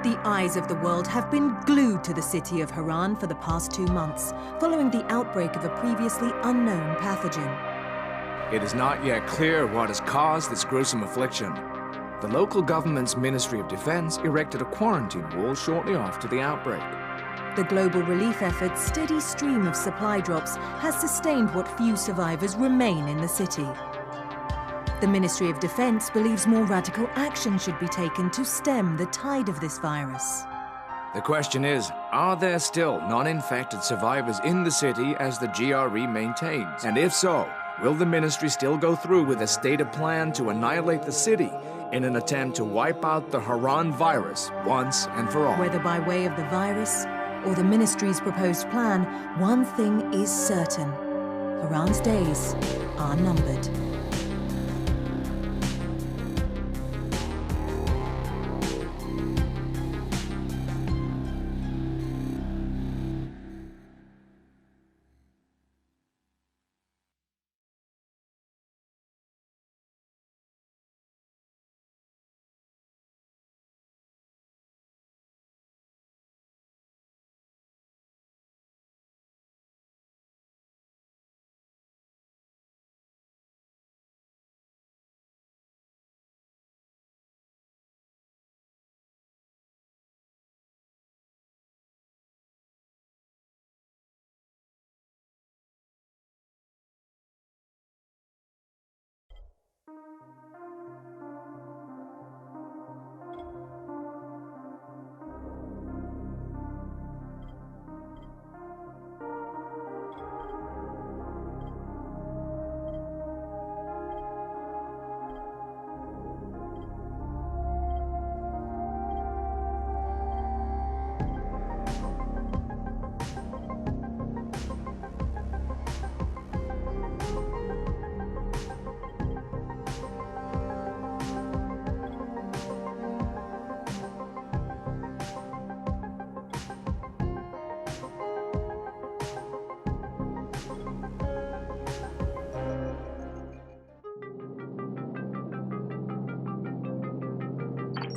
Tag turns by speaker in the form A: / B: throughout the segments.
A: The eyes of the world have been glued to the city of Haran for the past 2 months, following the outbreak of a previously unknown pathogen.
B: It is not yet clear what has caused this gruesome affliction. The local government's Ministry of Defense erected a quarantine wall shortly after the outbreak.
A: The global relief effort's steady stream of supply drops has sustained what few survivors remain in the city. The Ministry of Defense believes more radical action should be taken to stem the tide of this virus.
B: The question is, are there still non-infected survivors in the city as the GRE maintains? And if so, will the ministry still go through with a stated plan to annihilate the city in an attempt to wipe out the Haran virus once and for all?
A: Whether by way of the virus or the ministry's proposed plan, one thing is certain: Haran's days are numbered.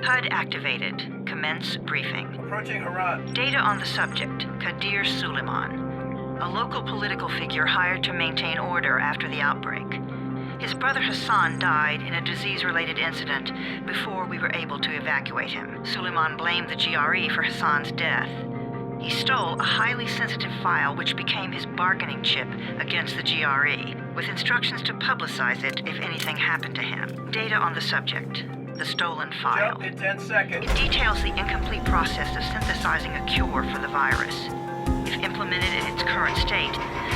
C: HUD activated. Commence briefing.
D: Approaching Haran.
C: Data on the subject, Kadir Suleiman, a local political figure hired to maintain order after the outbreak. His brother Hassan died in a disease-related incident before we were able to evacuate him. Suleiman blamed the GRE for Hassan's death. He stole a highly sensitive file which became his bargaining chip against the GRE, with instructions to publicize it if anything happened to him. Data on the subject, the stolen file.
D: Jump in 10 seconds.
C: It details the incomplete process of synthesizing a cure for the virus. If implemented in its current state,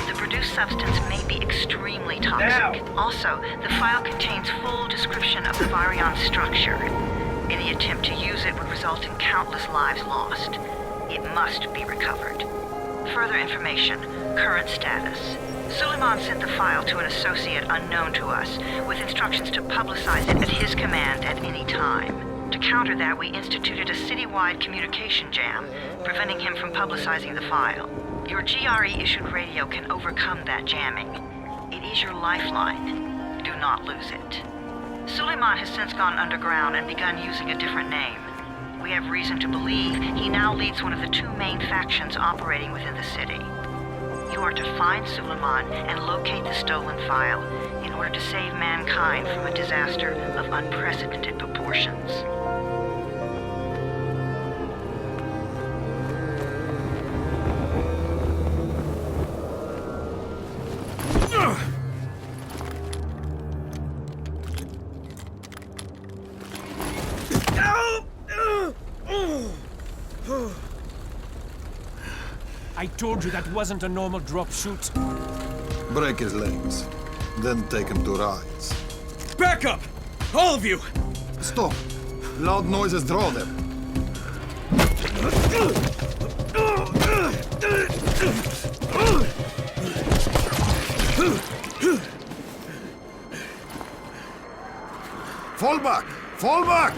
C: the produced substance may be extremely toxic.
D: Now.
C: Also, the file contains full description of the virion structure. Any attempt to use it would result in countless lives lost. It must be recovered. Further information, current status. Suleiman sent the file to an associate unknown to us, with instructions to publicize it at his command at any time. To counter that, we instituted a citywide communication jam, preventing him from publicizing the file. Your GRE-issued radio can overcome that jamming. It is your lifeline. Do not lose it. Suleiman has since gone underground and begun using a different name. We have reason to believe he now leads one of the two main factions operating within the city. You are to find Suleiman and locate the stolen file in order to save mankind from a disaster of unprecedented proportions.
E: I told you that wasn't a normal drop shoot.
F: Break his legs, then take him to rides.
E: Back up! All of you!
F: Stop! Loud noises draw them. Fall back! Fall back!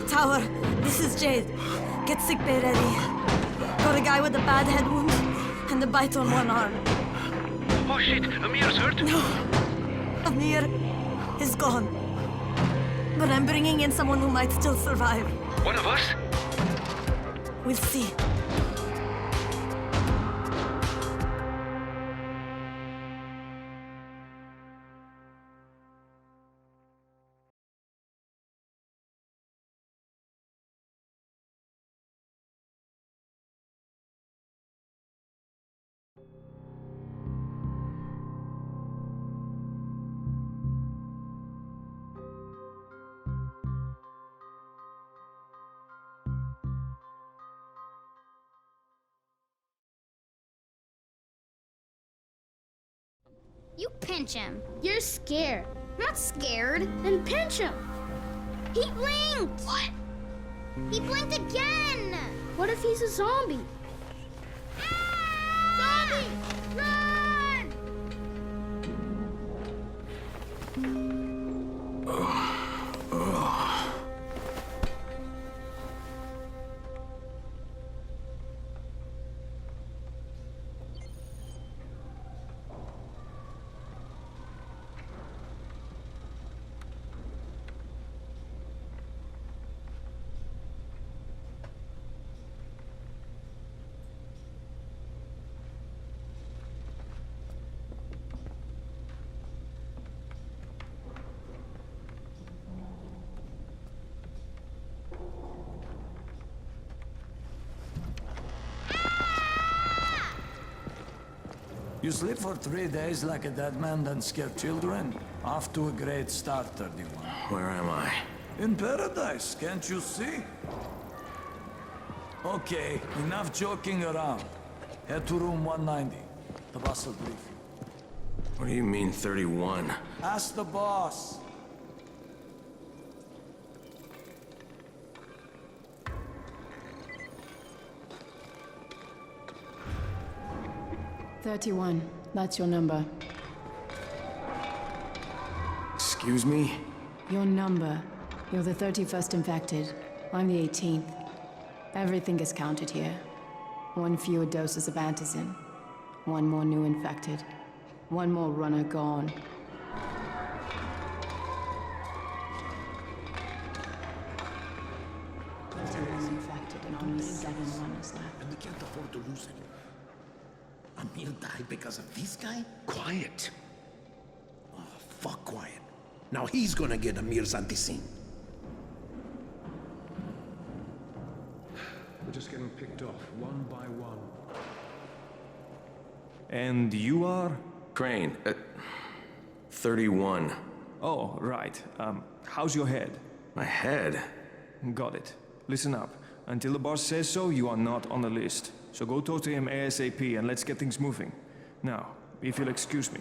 G: Tower, this is Jade. Get sickbay ready. Got a guy with a bad head wound and a bite on one arm.
D: Oh shit, Amir's hurt?
G: No, Amir is gone. But I'm bringing in someone who might still survive.
D: One of us?
G: We'll see.
H: You pinch him. You're scared. I'm not scared. Then pinch him. He blinked! What? He blinked again! What if he's a zombie? Zombie! Run!
I: You sleep for 3 days like a dead man, then scare children? Off to a great start, 31.
J: Where am I?
I: In paradise, can't you see? Okay, enough joking around. Head to room 190. The boss will brief you.
J: What do you mean, 31?
I: Ask the boss.
K: That's your number.
J: Excuse me?
K: Your number. You're the 31st infected. I'm the 18th. Everything is counted here. 1 fewer doses of antizin. 1 more new infected. 1 more runner gone. Infected and only 7 runners left.
L: And we can't afford to lose him. Amir died because of this guy?
J: Quiet.
L: Oh, fuck quiet. Now he's gonna get Amir's anti-scene.
M: We're just getting picked off, one by one. And you are?
J: Crane, 31.
M: Oh, right. How's your head?
J: My head?
M: Got it. Listen up. Until the boss says so, you are not on the list. So go talk to him ASAP and let's get things moving. Now, if you'll excuse me.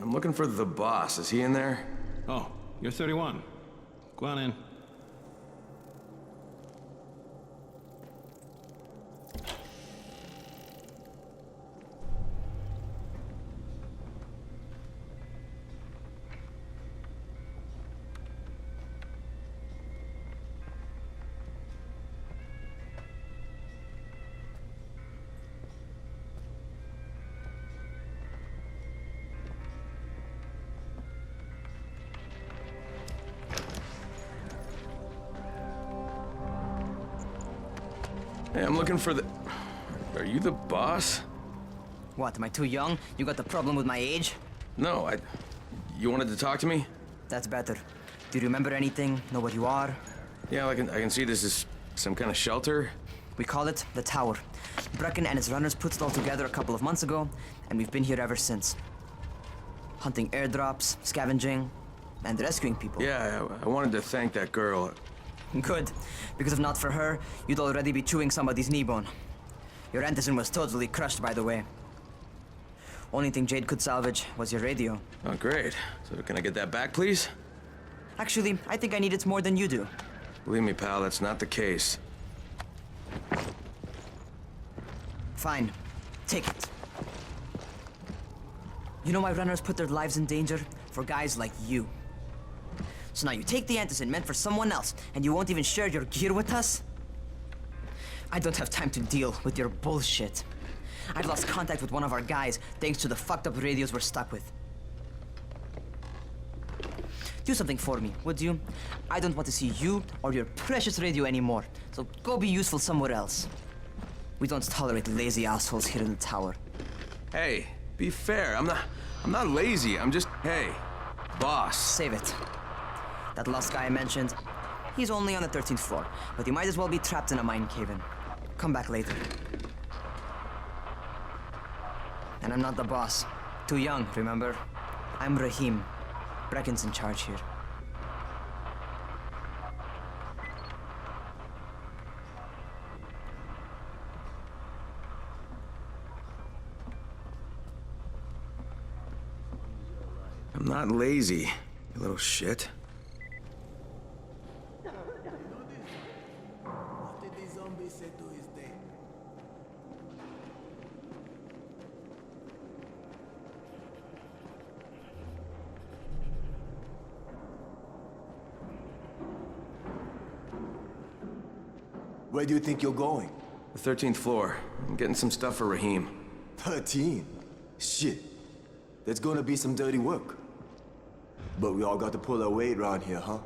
J: I'm looking for the boss. Is he in there?
N: Oh, you're 31. Go on in.
J: Hey, I'm looking for the... Are you the boss?
O: What, am I too young? You got the problem with my age?
J: No, You wanted to talk to me?
O: That's better. Do you remember anything? Know what you are?
J: Yeah, I can see this is some kind of shelter.
O: We call it the Tower. Brecken and his runners put it all together a couple of months ago, and we've been here ever since. Hunting airdrops, scavenging, and rescuing people.
J: Yeah, I wanted to thank that girl.
O: Good, because if not for her, you'd already be chewing somebody's knee bone. Your antizin was totally crushed, by the way. Only thing Jade could salvage was your radio.
J: Oh, great. So can I get that back, please?
O: Actually, I think I need it more than you do.
J: Believe me, pal, that's not the case.
O: Fine. Take it. You know why runners put their lives in danger? For guys like you. So now you take the antizin meant for someone else, and you won't even share your gear with us? I don't have time to deal with your bullshit. I've lost contact with one of our guys thanks to the fucked up radios we're stuck with. Do something for me, would you? I don't want to see you or your precious radio anymore, so go be useful somewhere else. We don't tolerate lazy assholes here in the tower.
J: Hey, be fair. I'm not lazy. I'm just, hey, boss.
O: Save it. That last guy I mentioned, he's only on the 13th floor, but he might as well be trapped in a mine cave-in. Come back later. And I'm not the boss. Too young, remember? I'm Rahim. Brecken's in charge here.
J: I'm not lazy, you little shit.
P: Where do you think you're going?
J: The 13th floor. I'm getting some stuff for Rahim.
P: 13? Shit. There's gonna be some dirty work. But we all got to pull our weight around here, huh?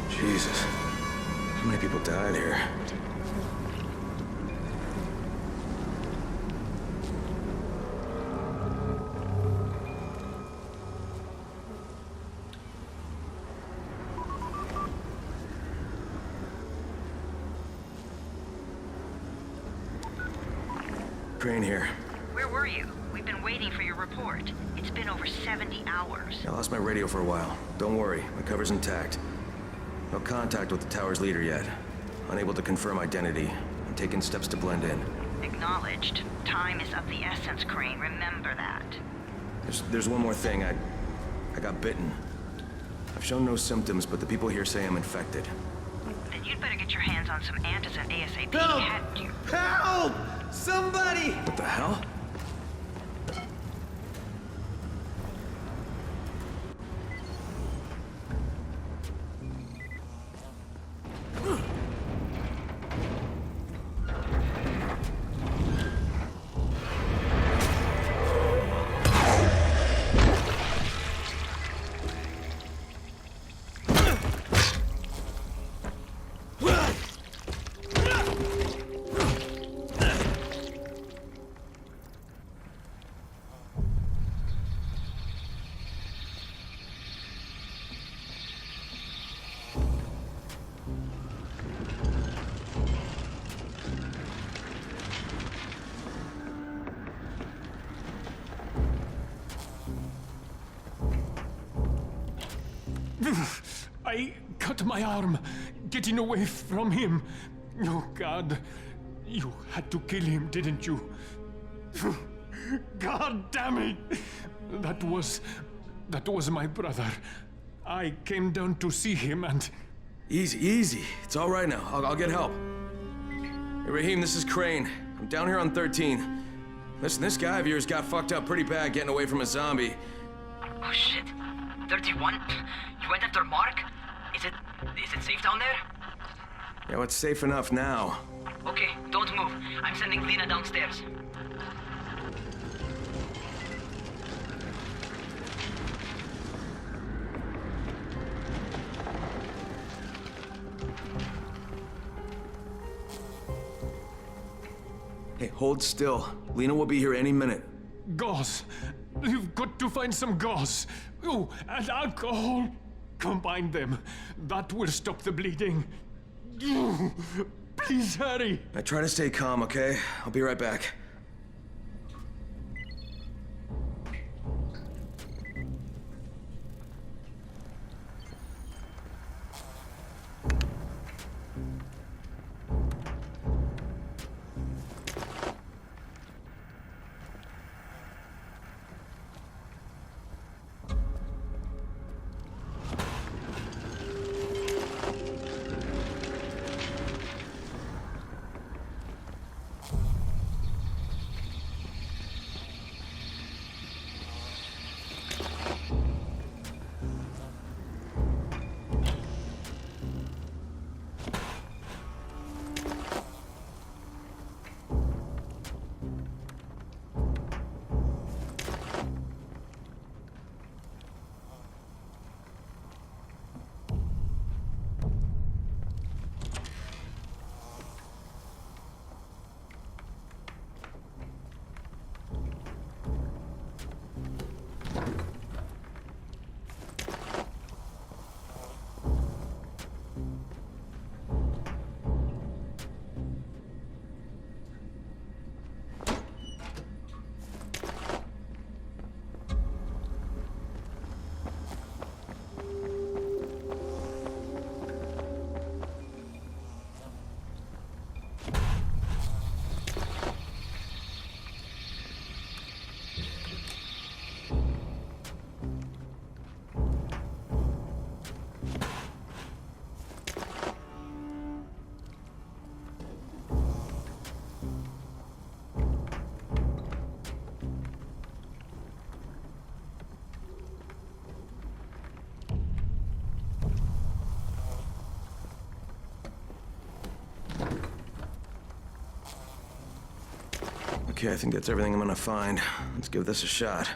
J: Jesus. How many people died here? Crane here.
C: Where were you? We've been waiting for your report. It's been over 70 hours.
J: I lost my radio for a while. Don't worry, my cover's intact. No contact with the tower's leader yet. Unable to confirm identity. I'm taking steps to blend in.
C: Acknowledged. Time is of the essence, Crane. Remember that.
J: There's one more thing. I got bitten. I've shown no symptoms, but the people here say I'm infected.
C: Then you'd better get your hands on some antizin ASAP.
L: Help!
C: Hadn't you?
L: Help! Somebody!
J: What the hell?
E: I cut my arm, getting away from him. Oh, God. You had to kill him, didn't you? God damn it! That was my brother. I came down to see him and...
J: Easy. It's all right now. I'll get help. Hey, Rahim, this is Crane. I'm down here on 13. Listen, this guy of yours got fucked up pretty bad getting away from a zombie.
O: Oh, shit. 31? You went after Mark? Is it safe down there?
J: Yeah, well, it's safe enough now.
O: Okay, don't move. I'm sending Lena downstairs.
J: Hey, hold still. Lena will be here any minute.
E: Gauze. You've got to find some gauze. Oh, and alcohol. Combine them. That will stop the bleeding. Please hurry.
J: I try to stay calm, okay? I'll be right back. Okay, I think that's everything I'm gonna find. Let's give this a shot.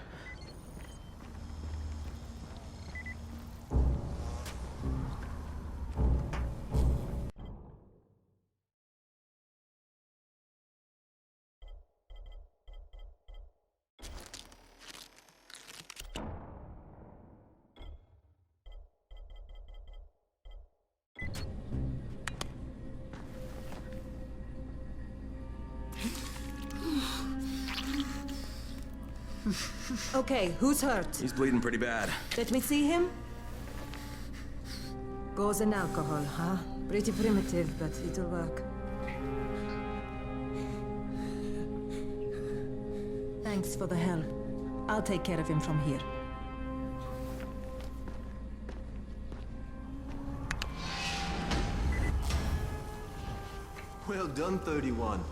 A: Okay, who's hurt?
J: He's bleeding pretty bad.
A: Let me see him. Gauze and alcohol, huh? Pretty primitive, but it'll work. Thanks for the help. I'll take care of him from here.
P: Well done, 31.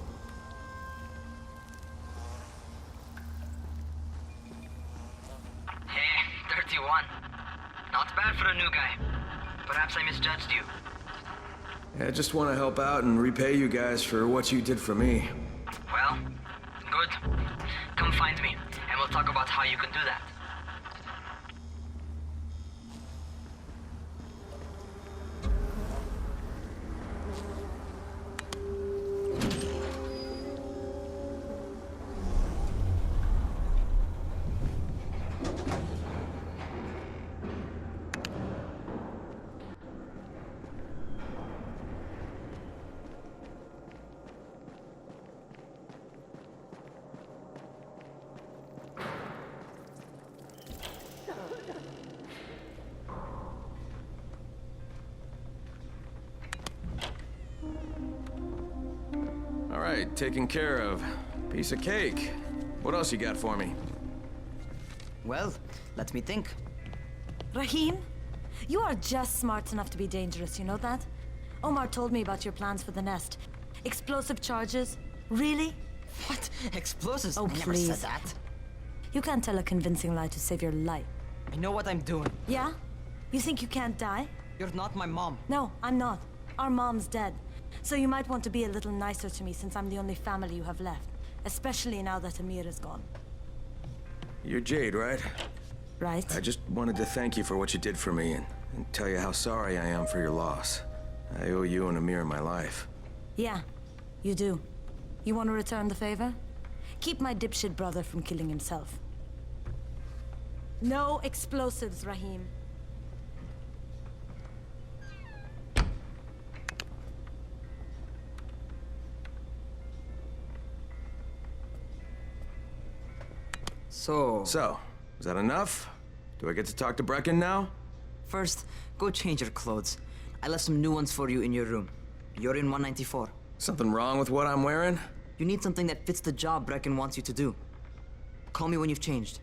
O: Not bad for a new guy. Perhaps I misjudged you.
J: I just want to help out and repay you guys for what you did for me.
O: Well, good. Come find me, and we'll talk about how you can do that.
J: All right, taken care of. Piece of cake. What else you got for me?
O: Well, let me think.
G: Rahim, you are just smart enough to be dangerous, you know that? Omar told me about your plans for the nest. Explosive charges? Really?
O: What? Explosives?
G: Oh,
O: I never
G: please.
O: said that.
G: You can't tell a convincing lie to save your life.
O: I know what I'm doing.
G: Yeah? You think you can't die?
O: You're not my mom.
G: No, I'm not. Our mom's dead. So you might want to be a little nicer to me since I'm the only family you have left. Especially now that Amir is gone.
J: You're Jade, right?
G: Right.
J: I just wanted to thank you for what you did for me and tell you how sorry I am for your loss. I owe you and Amir my life.
G: Yeah, you do. You want to return the favor? Keep my dipshit brother from killing himself. No explosives, Rahim.
J: So, is that enough? Do I get to talk to Brecken now?
O: First, go change your clothes. I left some new ones for you in your room. You're in 194.
J: Something wrong with what I'm wearing?
O: You need something that fits the job Brecken wants you to do. Call me when you've changed.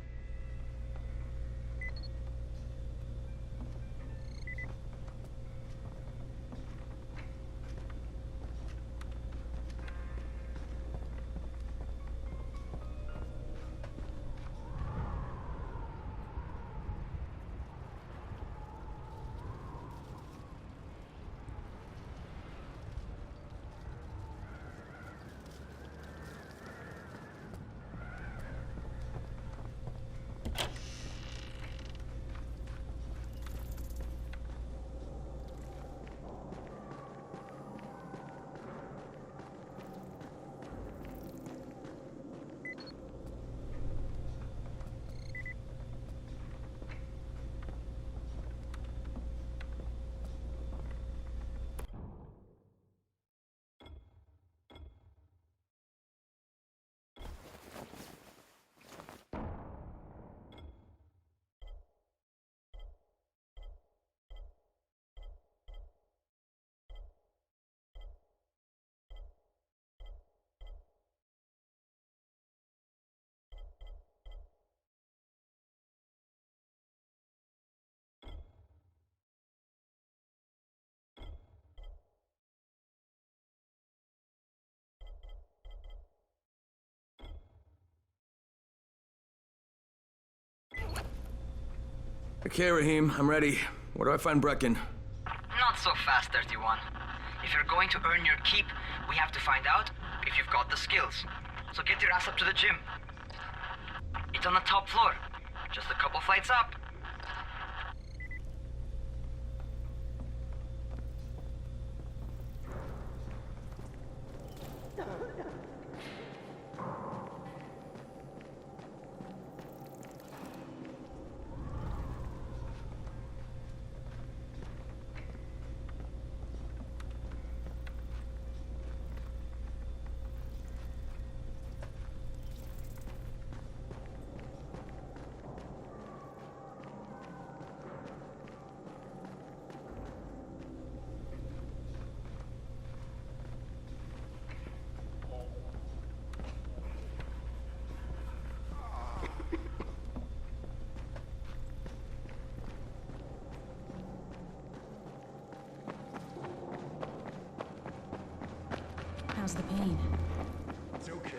J: Okay, Rahim, I'm ready. Where do I find Brecken?
O: Not so fast, 31. If you're going to earn your keep, we have to find out if you've got the skills. So get your ass up to the gym. It's on the top floor. Just a couple flights up.
K: How's the pain?
E: It's okay.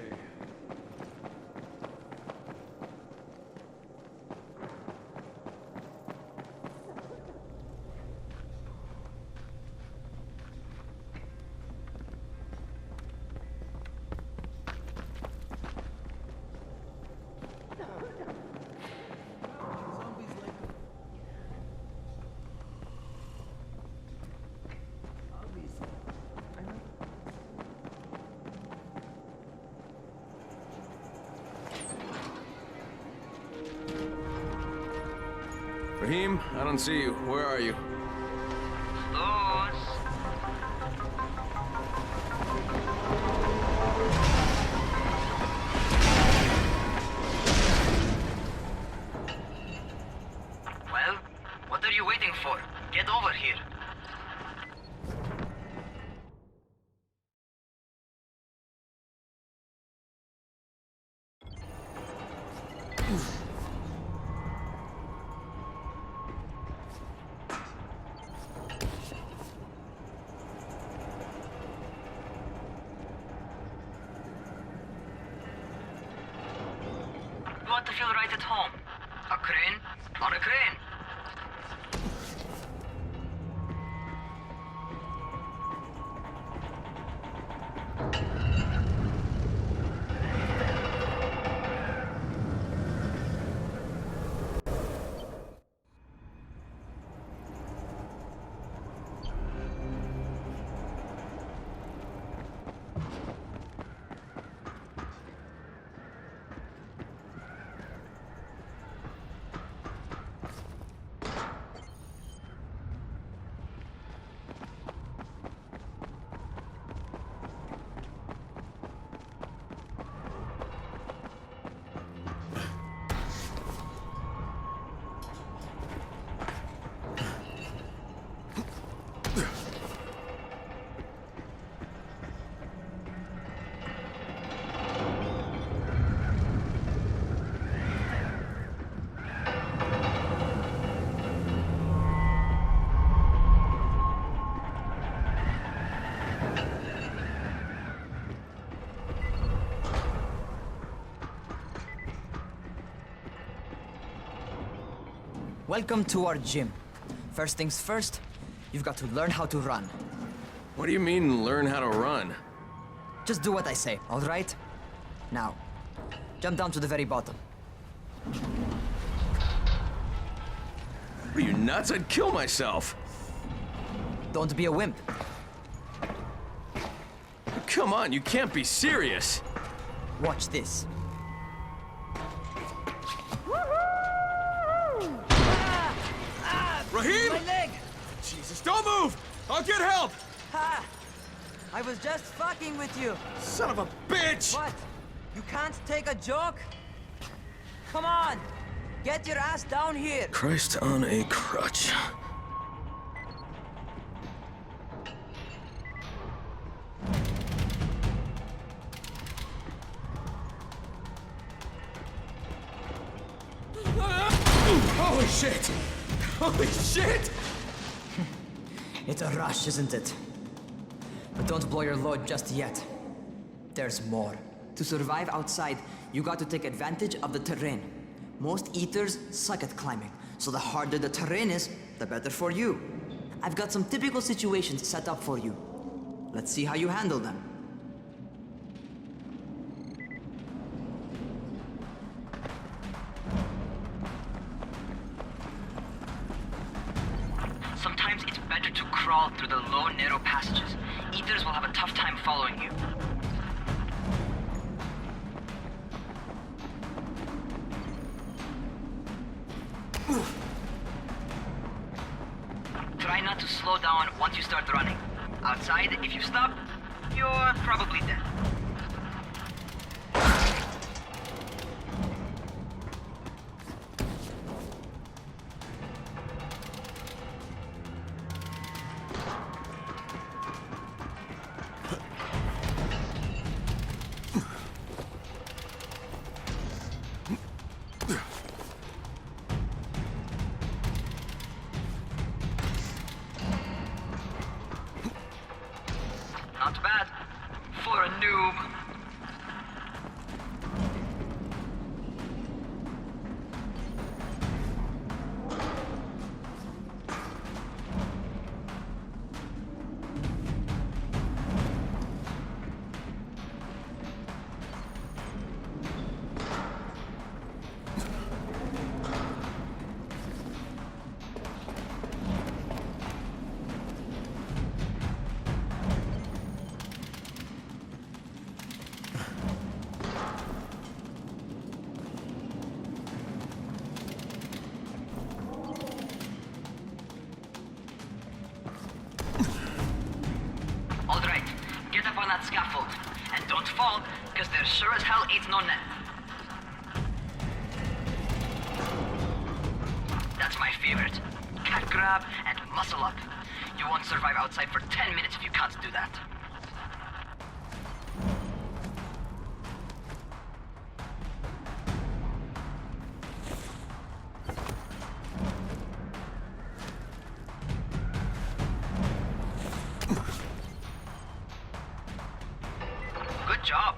J: Raheem, I don't see you. Where are you?
O: Those. Well, what are you waiting for? Get over here. You want to feel right at home. A crane on a crane. Welcome to our gym. First things first, you've got to learn how to run.
J: What do you mean, learn how to run?
O: Just do what I say, all right? Now, jump down to the very bottom.
J: Are you nuts? I'd kill myself.
O: Don't be a wimp.
J: Come on, you can't be serious.
O: Watch this.
J: Raheem!
O: My leg!
J: Jesus, don't move! I'll get help!
O: Ha! I was just fucking with you.
J: Son of a bitch!
O: What? You can't take a joke? Come on! Get your ass down here!
J: Christ on a crutch. Holy shit! Holy shit!
O: It's a rush, isn't it? But don't blow your load just yet. There's more. To survive outside, you got to take advantage of the terrain. Most eaters suck at climbing, so the harder the terrain is, the better for you. I've got some typical situations set up for you. Let's see how you handle them. crawl through the low, narrow passages. Eaters will have a tough time following you. Try not to slow down once you start running. Outside, if you stop, you're probably dead. Not bad for a noob. Alright, get up on that scaffold. And don't fall, because there sure as hell ain't no net. That's my favorite. Cat grab and muscle up. You won't survive outside for 10 minutes if you can't do that. Good job.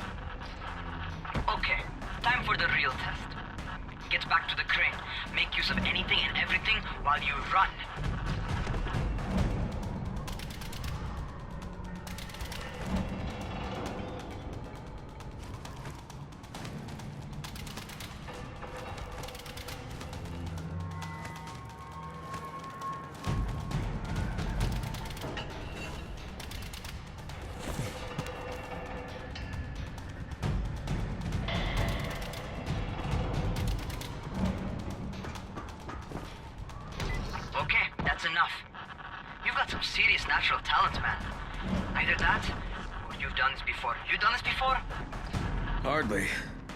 O: Okay, time for the real test. Get back to the crane. Make use of anything and everything while you run. Okay, that's enough. You've got some serious natural talent, man. Either that, or you've done this before. You done this before?
J: Hardly.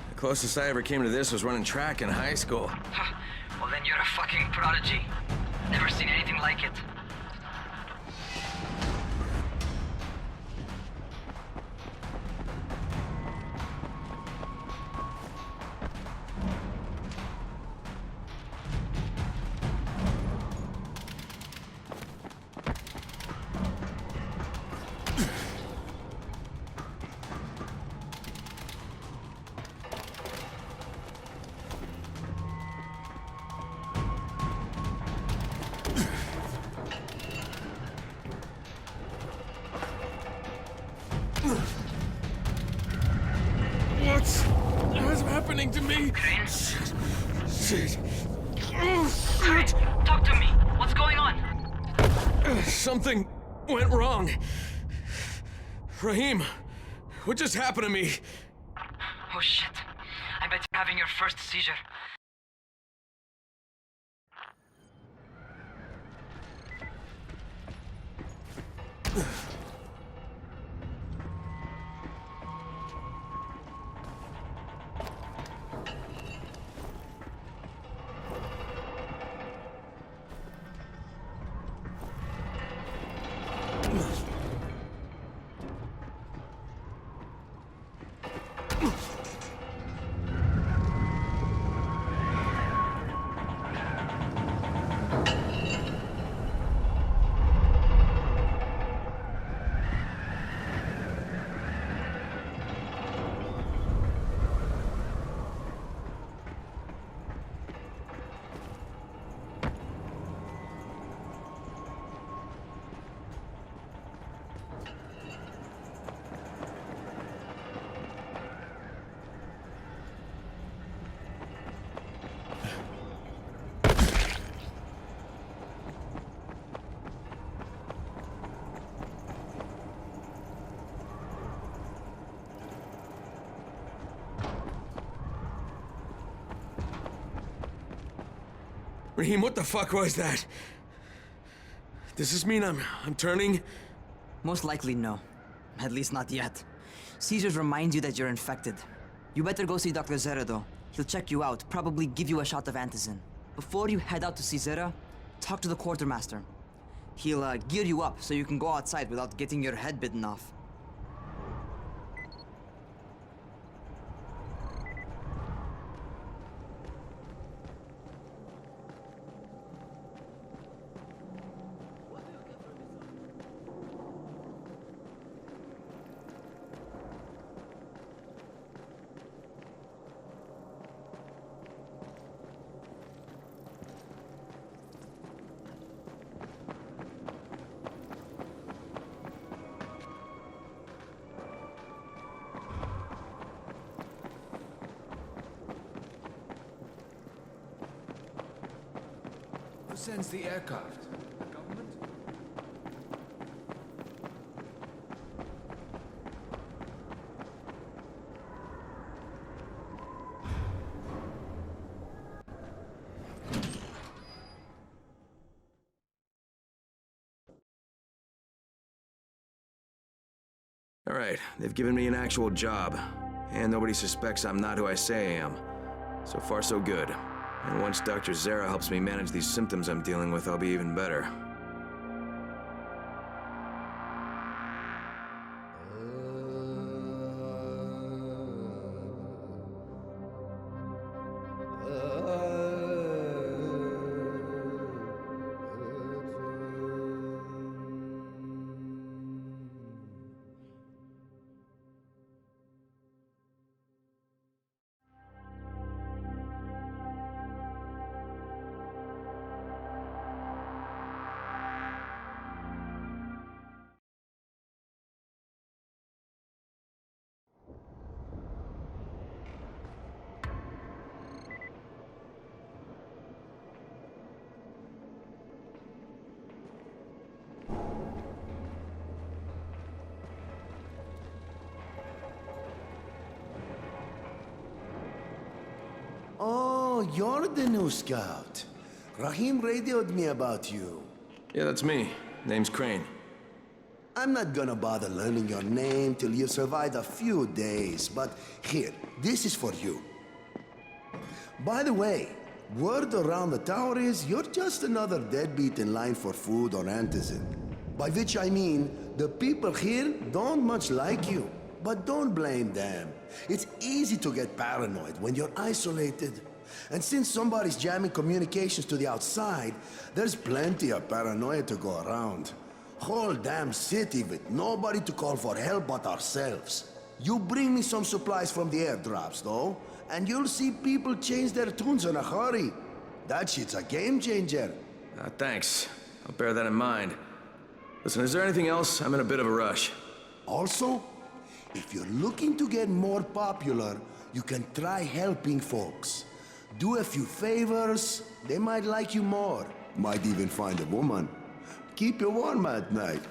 J: The closest I ever came to this was running track in high school.
O: Well, then you're a fucking prodigy. Never seen anything like it.
J: What's happening to me?
O: Crane?
J: Shit.
O: Crane, talk to me. What's going on?
J: Something went wrong. Raheem, what just happened to me?
O: Oh shit. I bet you're having your first seizure.
J: Raheem, what the fuck was that? Does this mean I'm turning?
O: Most likely no. At least not yet. Caesars reminds you that you're infected. You better go see Dr. Zera though. He'll check you out, probably give you a shot of antizin. Before you head out to see Zera, talk to the quartermaster. He'll gear you up so you can go outside without getting your head bitten off.
B: Who sends the aircraft? The government?
J: All right, they've given me an actual job, and nobody suspects I'm not who I say I am. So far, so good. And once Dr. Zera helps me manage these symptoms I'm dealing with, I'll be even better.
L: Oh, you're the new scout. Raheem radioed me about you.
J: Yeah, that's me. Name's Crane.
L: I'm not gonna bother learning your name till you've survived a few days, but here, this is for you. By the way, word around the tower is you're just another deadbeat in line for food or antizin. By which I mean, the people here don't much like you. But don't blame them. It's easy to get paranoid when you're isolated. And since somebody's jamming communications to the outside, there's plenty of paranoia to go around. Whole damn city with nobody to call for help but ourselves. You bring me some supplies from the airdrops, though, and you'll see people change their tunes in a hurry. That shit's a game changer.
J: Thanks. I'll bear that in mind. Listen, is there anything else? I'm in a bit of a rush.
L: Also, if you're looking to get more popular, you can try helping folks. Do a few favors, they might like you more. Might even find a woman. Keep you warm at night.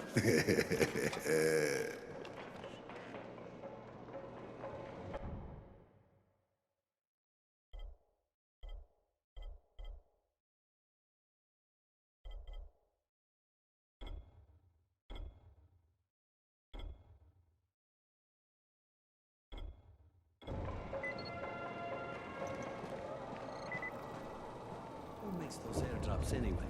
Q: Who makes those airdrops anyway?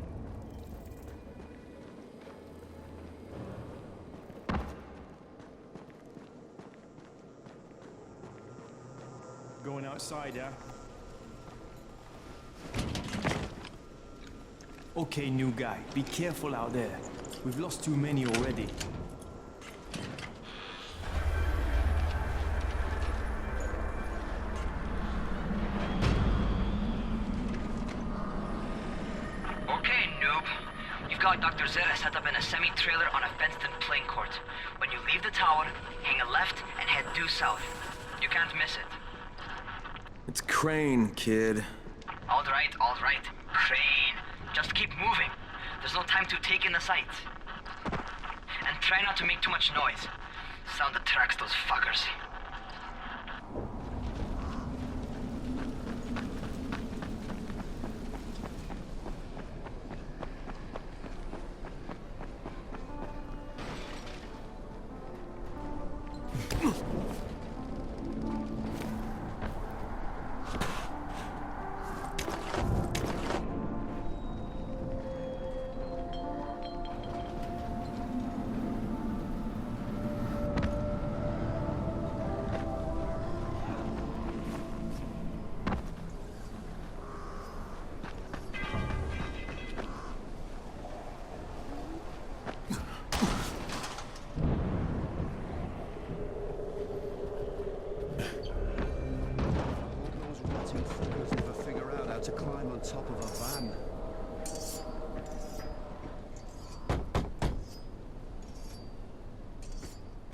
M: Going outside, yeah? Okay, new guy, be careful out there. We've lost too many already.
O: Okay, noob. You've got Dr. Zera set up in a semi-trailer on a fenced-in playing court. When you leave the tower, hang a left and head due south. You can't miss it.
J: It's Crane, kid.
O: All right. Crane. Just keep moving. There's no time to take in the sights. And try not to make too much noise. Sound attracts those fuckers.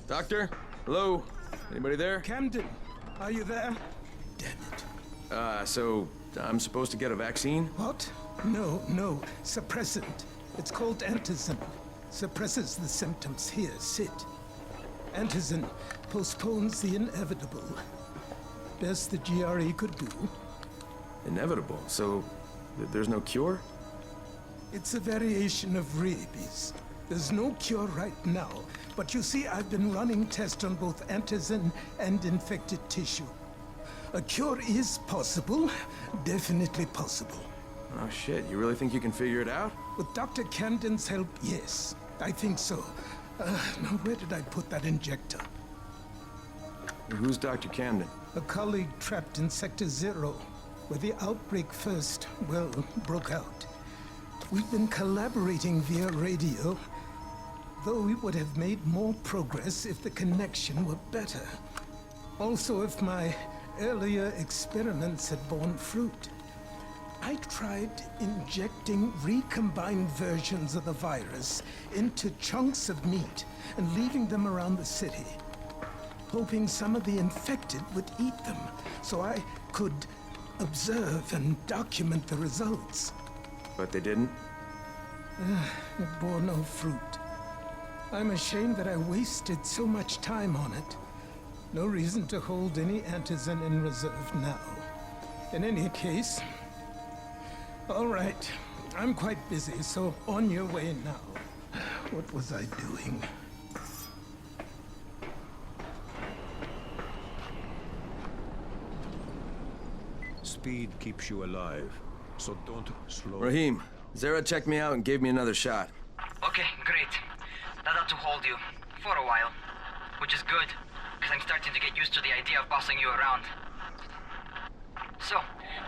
J: Doctor? Hello? Anybody there?
R: Camden, are you there?
J: So I'm supposed to get a vaccine?
R: What? No. Suppressant. It's called antizin. Suppresses the symptoms. Here, sit. Antizin postpones the inevitable. Best the GRE could do.
J: Inevitable? So there's no cure?
R: It's a variation of rabies. There's no cure right now, but you see, I've been running tests on both antizin and infected tissue. A cure is possible, definitely possible.
J: Oh shit, you really think you can figure it out?
R: With Dr. Camden's help, yes, I think so. Now where did I put that injector?
J: Who's Dr. Camden?
R: A colleague trapped in Sector 0, where the outbreak first, broke out. We've been collaborating via radio, though we would have made more progress if the connection were better. Also, if my earlier experiments had borne fruit. I tried injecting recombined versions of the virus into chunks of meat and leaving them around the city, hoping some of the infected would eat them so I could observe and document the results.
J: But they didn't?
R: It bore no fruit. I'm ashamed that I wasted so much time on it. No reason to hold any antizin in reserve now. In any case, all right, I'm quite busy, so on your way now. What was I doing?
S: Speed keeps you alive, so don't slow.
J: Rahim, Zara checked me out and gave me another shot.
O: Okay, great. That ought to hold you. For a while. Which is good, because I'm starting to get used to the idea of bossing you around. So,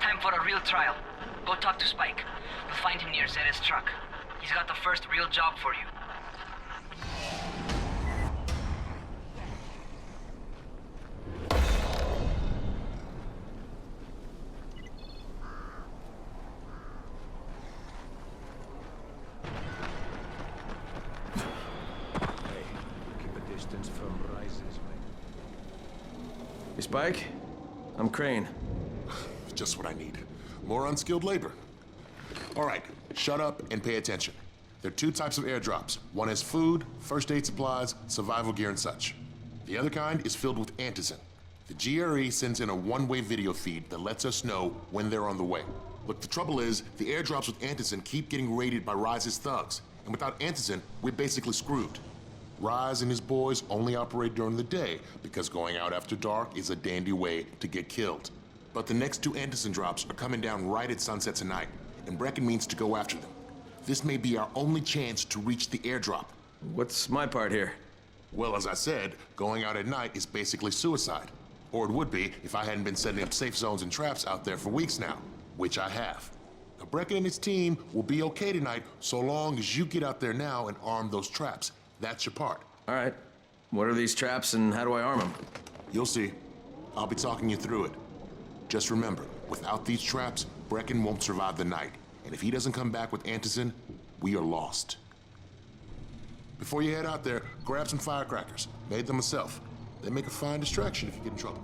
O: time for a real trial. Go talk to Spike. You'll find him near Zera's truck. He's got the first real job for you.
J: Hey, Spike? I'm Crane.
T: Just what I need. More unskilled labor. All right, shut up and pay attention. There are two types of airdrops. One has food, first aid supplies, survival gear, and such. The other kind is filled with antizin. The GRE sends in a one-way video feed that lets us know when they're on the way. Look, the trouble is, the airdrops with antizin keep getting raided by Rise's thugs. And without antizin, we're basically screwed. Rise and his boys only operate during the day because going out after dark is a dandy way to get killed. But the next two antizin drops are coming down right at sunset tonight, and Brecken means to go after them. This may be our only chance to reach the airdrop.
J: What's my part here?
T: Well, as I said, going out at night is basically suicide. Or it would be if I hadn't been setting up safe zones and traps out there for weeks now, which I have. Now, Brecken and his team will be okay tonight so long as you get out there now and arm those traps. That's your part.
J: All right. What are these traps and how do I arm them?
T: You'll see. I'll be talking you through it. Just remember, without these traps, Brecken won't survive the night. And if he doesn't come back with antizin, we are lost. Before you head out there, grab some firecrackers. Made them myself. They make a fine distraction if you get in trouble.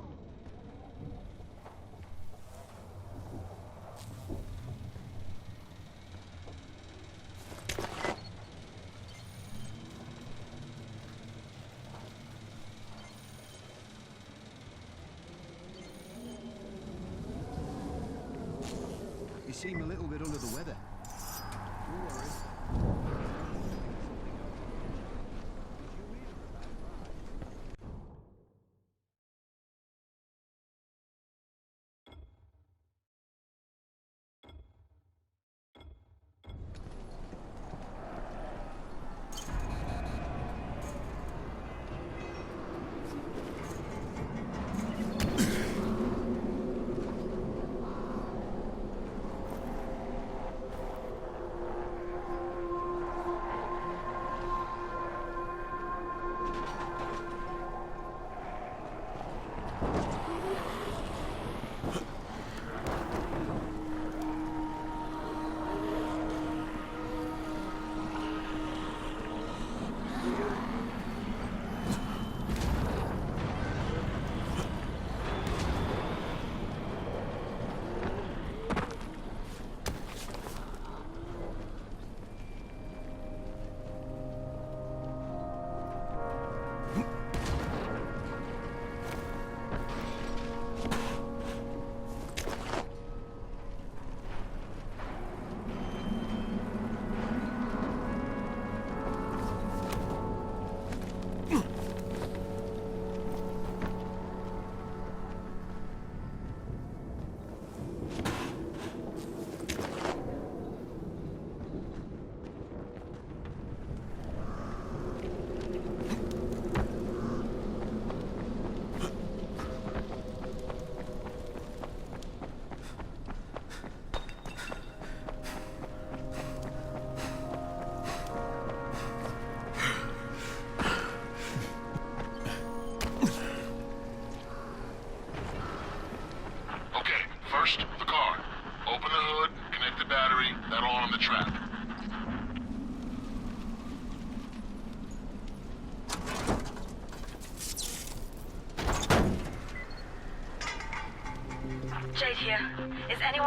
Q: You seem a little bit under the weather. Don't worry.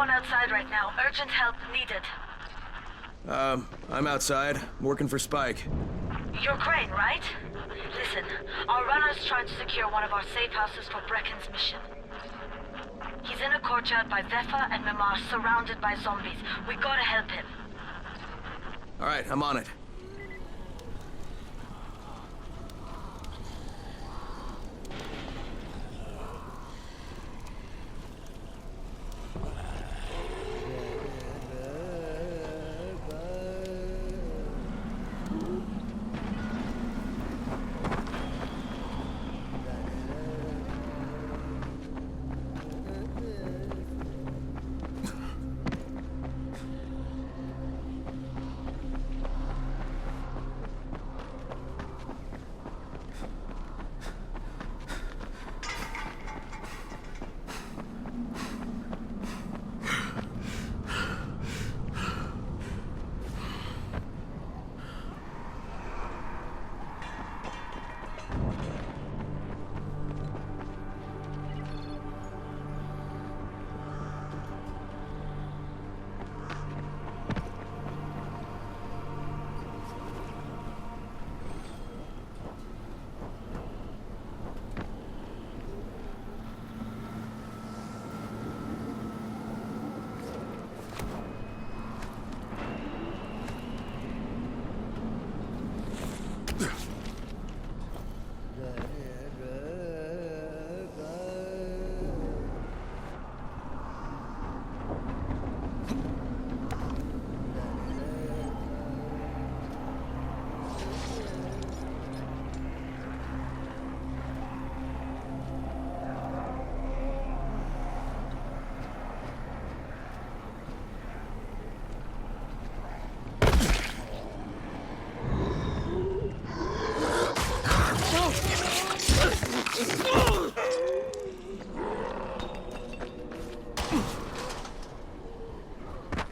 C: anyone outside right now? Urgent help needed.
J: I'm outside, working for Spike.
C: You're Crane, right? Listen, our runner's trying to secure one of our safe houses for Brecken's mission. He's in a courtyard by Vefa and Mimar, surrounded by zombies. We gotta help him.
J: Alright, I'm on it.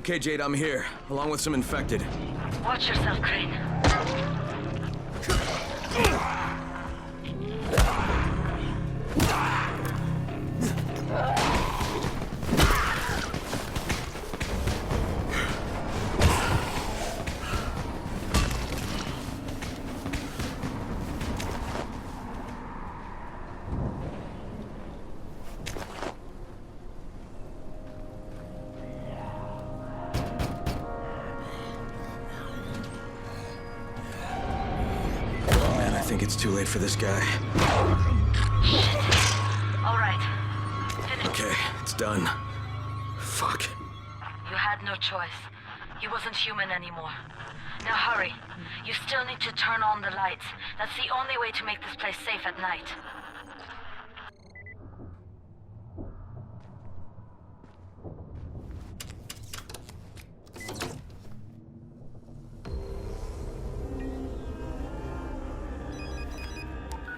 J: Okay, Jade, I'm here, along with some infected.
C: Watch yourself, Crane.
J: I think it's too late for this guy.
C: All right.
J: Okay, it's done. Fuck.
C: You had no choice. He wasn't human anymore. Now hurry. You still need to turn on the lights. That's the only way to make this place safe at night.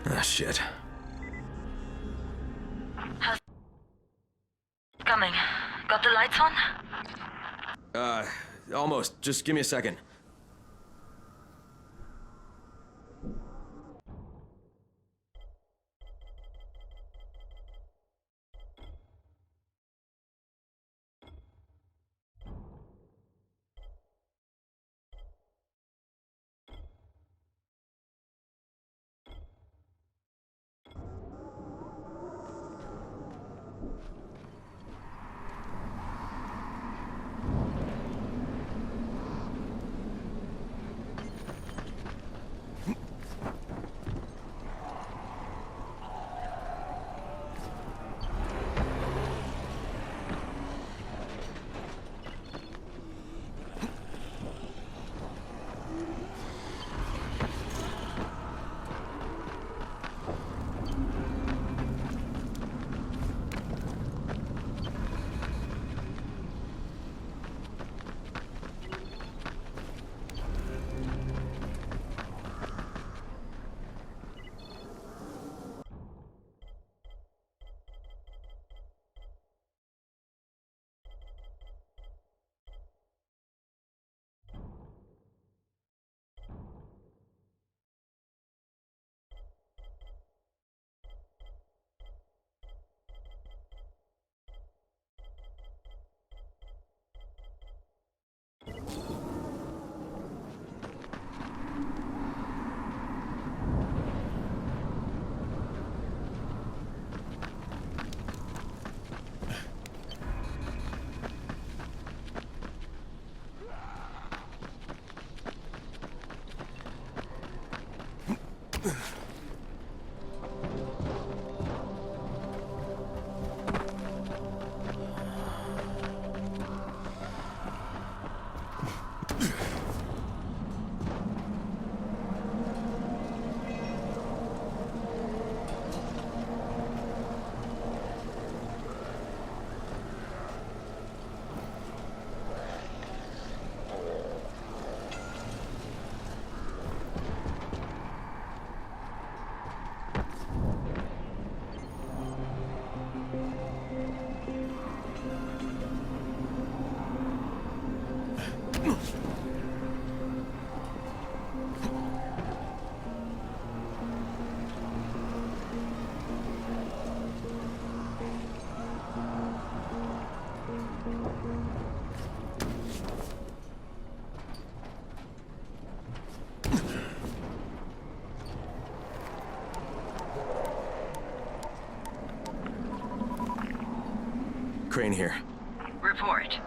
J: Ah, shit.
C: How's coming? Got the lights on?
J: Almost. Just give me a second. Crane here.
C: Report.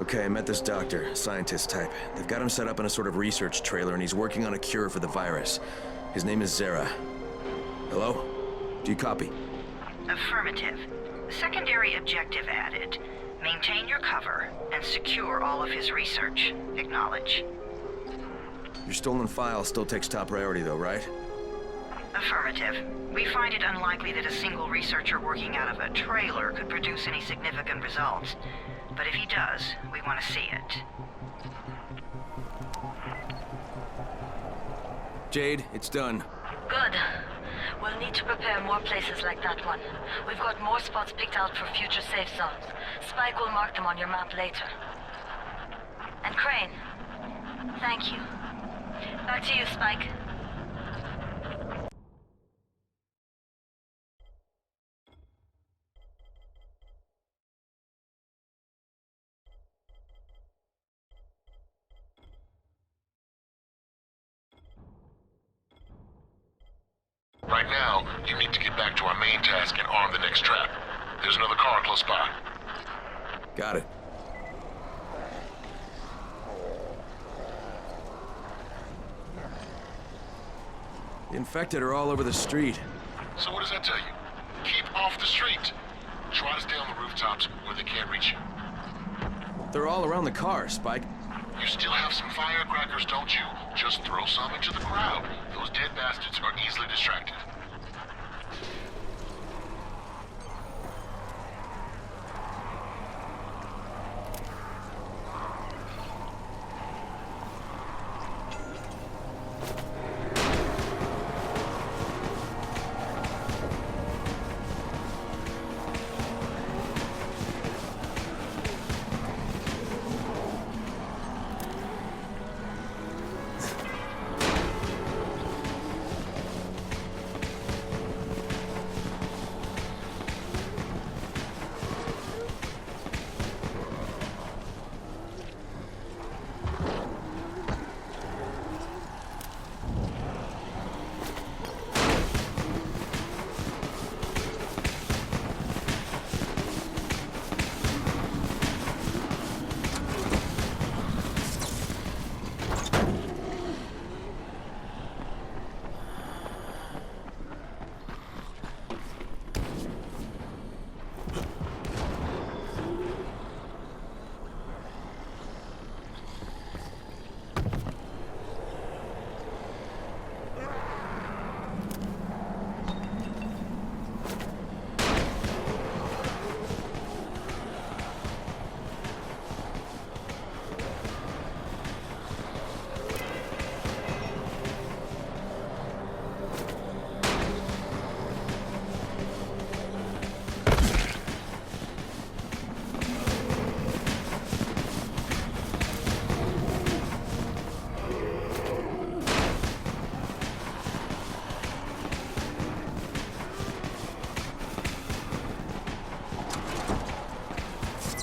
J: Okay, I met this doctor, scientist type. They've got him set up in a sort of research trailer, and he's working on a cure for the virus. His name is Zera. Hello? Do you copy?
C: Affirmative. Secondary objective added. Maintain your cover and secure all of his research. Acknowledge.
J: Your stolen file still takes top priority though, right?
C: Affirmative. We find it unlikely that a single researcher working out of a trailer could produce any significant results. But if he does, we want to see it.
J: Jade, it's done.
G: Good. We'll need to prepare more places like that one. We've got more spots picked out for future safe zones. Spike will mark them on your map later. And Crane, thank you. Back to you, Spike.
T: Right now, you need to get back to our main task and arm the next trap. There's another car close by.
J: Got it. The infected are all over the street.
T: So what does that tell you? Keep off the street. Try to stay on the rooftops where they can't reach you.
J: They're all around the car, Spike.
T: You still have some firecrackers, don't you? Just throw some into the crowd. Those dead bastards are easily distracted.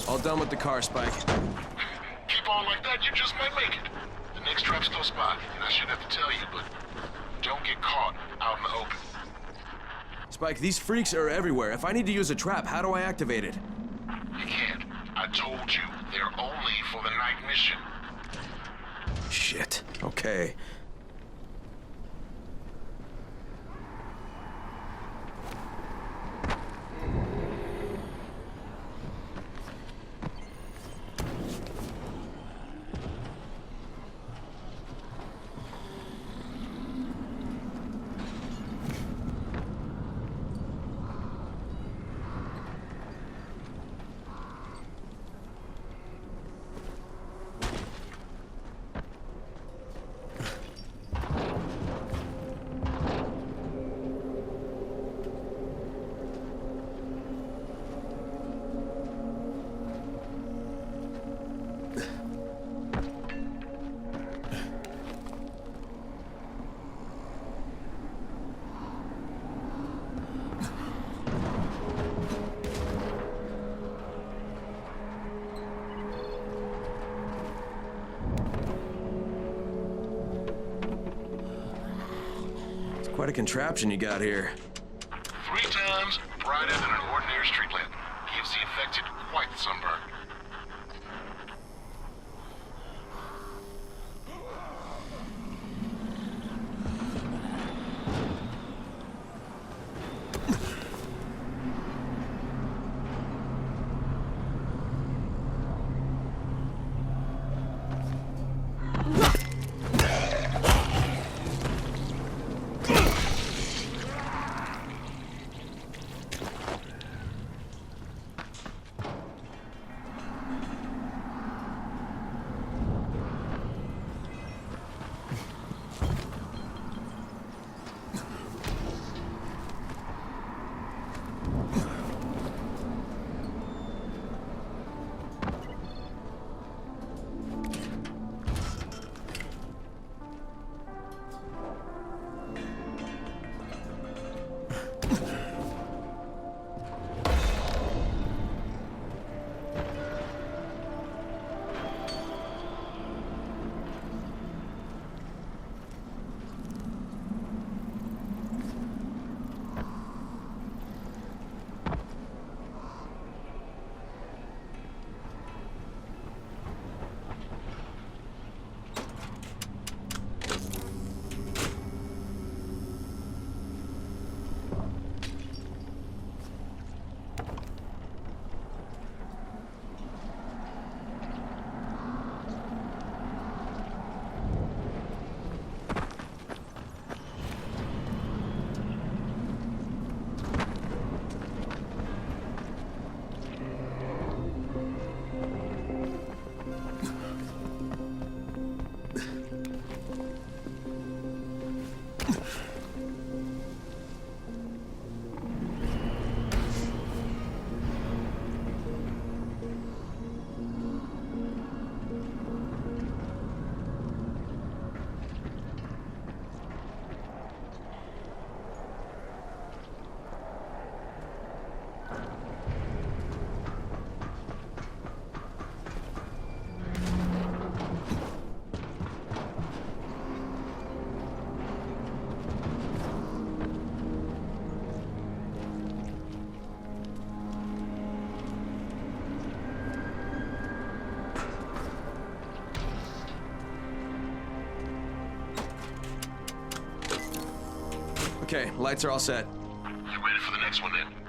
J: All done with the car, Spike.
T: Keep on like that, you just might make it. The next trap's close by, and I shouldn't have to tell you, but don't get caught out in the open.
J: Spike, these freaks are everywhere. If I need to use a trap, how do I activate it?
T: You can't. I told you, they're only for the night mission.
J: Shit. Okay. Quite a contraption you got here.
T: 3 times brighter than an ordinary street lamp. Gives the infected quite the sunburn.
J: Okay, lights are all set.
T: You ready for the next one then?